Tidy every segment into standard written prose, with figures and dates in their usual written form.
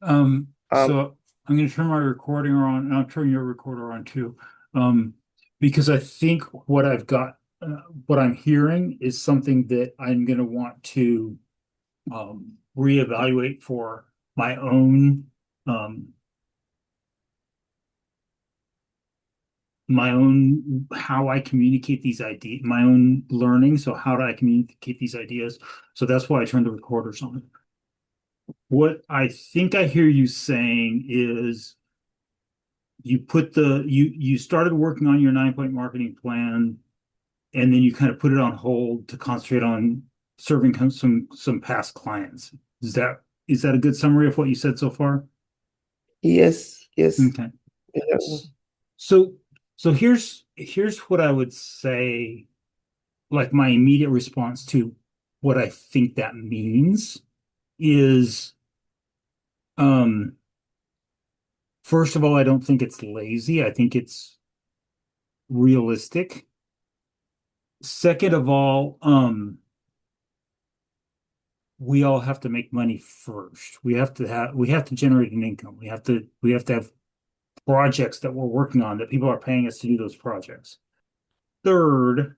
Um, So I'm going to turn my recording on, and I'll turn your recorder on too, um, because I think what I'm hearing is something that I'm going to want to reevaluate for my own, um, how I communicate these ideas, my own learning. So how do I communicate these ideas? So that's why I turned the recorders on. What I think I hear you saying is you started working on your 9 point marketing plan, and then you kind of put it on hold to concentrate on serving some past clients. Is that a good summary of what you said so far? yes, yes. Okay. Yeah. So here's what I would say, like my immediate response to what I think that means is, um first of all, I don't think it's lazy. I think it's realistic. Second of all, we all have to make money first. We have to generate an income. We have to have projects that we're working on that people are paying us to do those projects. Third,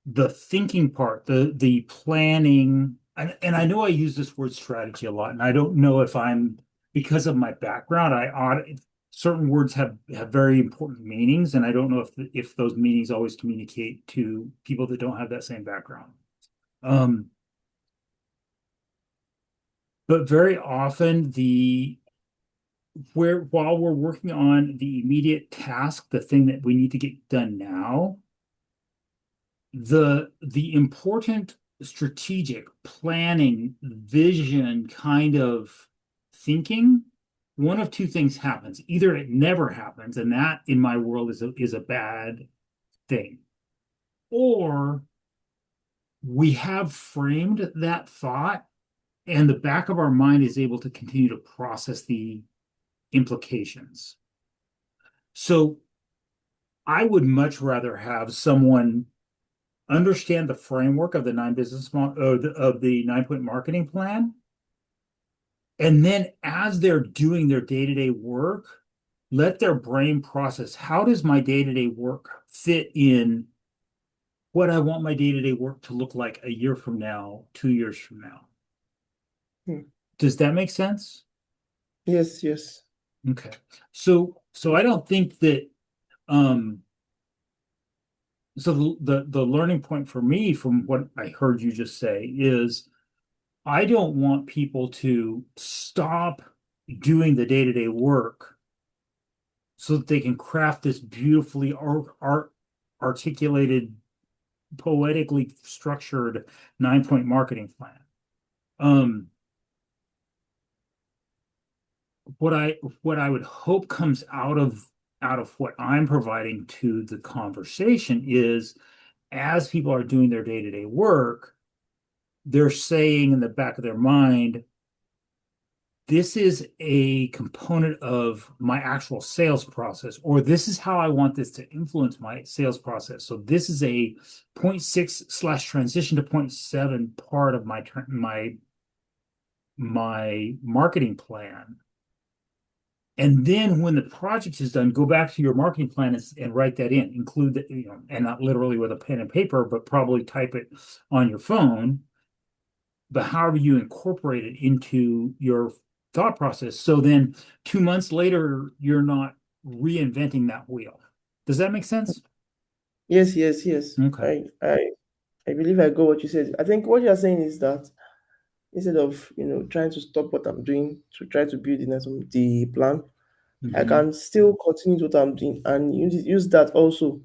the thinking part, the planning, and I know I use this word strategy a lot, and I don't know if I'm because of my background, certain words have very important meanings, and I don't know if those meanings always communicate to people that don't have that same background. Um, but very often while we're working on the immediate task, the thing that we need to get done now, the important strategic planning, vision kind of thinking, one of two things happens. Either it never happens, and that in my world is a bad thing, or we have framed that thought, and the back of our mind is able to continue to process the implications. So I would much rather have someone understand the framework of the nine business of the 9 point marketing plan. And then as they're doing their day-to-day work, let their brain process, how does my day-to-day work fit in what I want my day-to-day work to look like a year from now, 2 years from now? Hmm. Does that make sense? Yes, yes. Okay. So I don't think that um so the learning point for me from what I heard you just say is I don't want people to stop doing the day-to-day work so that they can craft this beautifully articulated, poetically structured 9 point marketing plan. Um, what I what I would hope comes out of what I'm providing to the conversation is as people are doing their day-to-day work, they're saying in the back of their mind, this is a component of my actual sales process, or this is how I want this to influence my sales process. So this is a point 0.6 / transition to point 0.7 part of my marketing plan. And then when the project is done, go back to your marketing plan and write that in, include that, and not literally with a pen and paper, but probably type it on your phone, but however you incorporate it into your thought process. So then 2 months later, you're not reinventing that wheel. Does that make sense? Yes, yes, yes. Okay. I believe I got what you said. I think what you're saying is that instead of trying to stop what I'm doing to try to build the plan, I Hmm. can still continue what I'm doing and use that also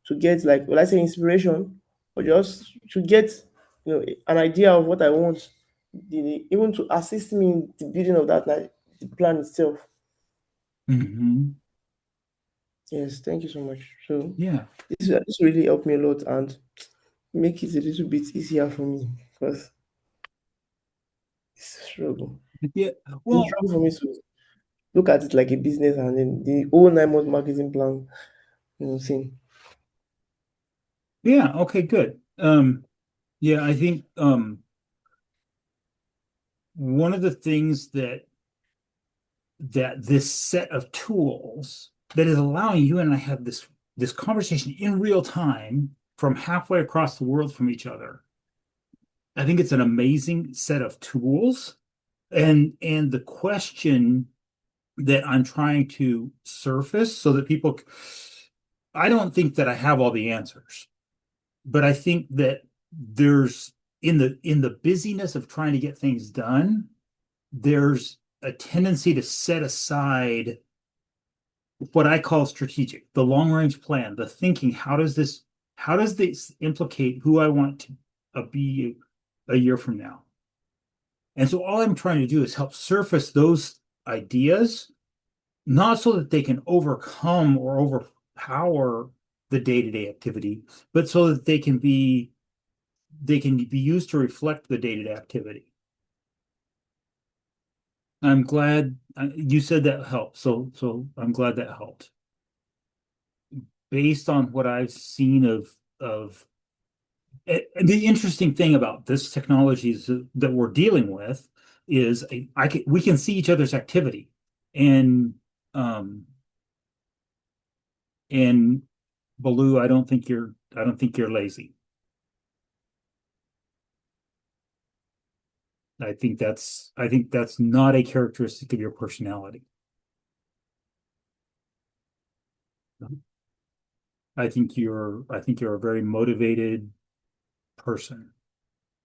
to get, like, will I say, inspiration, or just to get an idea of what I want, even to assist me in the building of that, like, the plan itself. Hmm. Yes, thank you so much. So Yeah. this really helped me a lot and make it a little bit easier for me because it's a struggle. Yeah. It's a Well, struggle for me to look at it like a business and then the whole 9 month marketing plan, thing. yeah. Okay, good. Yeah, I think one of the things that that this set of tools that is allowing you and I have this conversation in real time from halfway across the world from each other. I think it's an amazing set of tools. And the question that I'm trying to surface so that people, I don't think that I have all the answers, but I think that there's in the busyness of trying to get things done, there's a tendency to set aside what I call strategic, the long range plan, the thinking, how does this implicate who I want to be a year from now? And so all I'm trying to do is help surface those ideas, not so that they can overcome or overpower the day-to-day activity, but so that they can be used to reflect the day-to-day activity. I'm glad you said that helped. So I'm glad that helped. Based on what I've seen of the interesting thing about this technologies that we're dealing with is we can see each other's activity, and um and Baloo, I don't think you're lazy. I think that's not a characteristic of your personality. I think you're a very motivated person.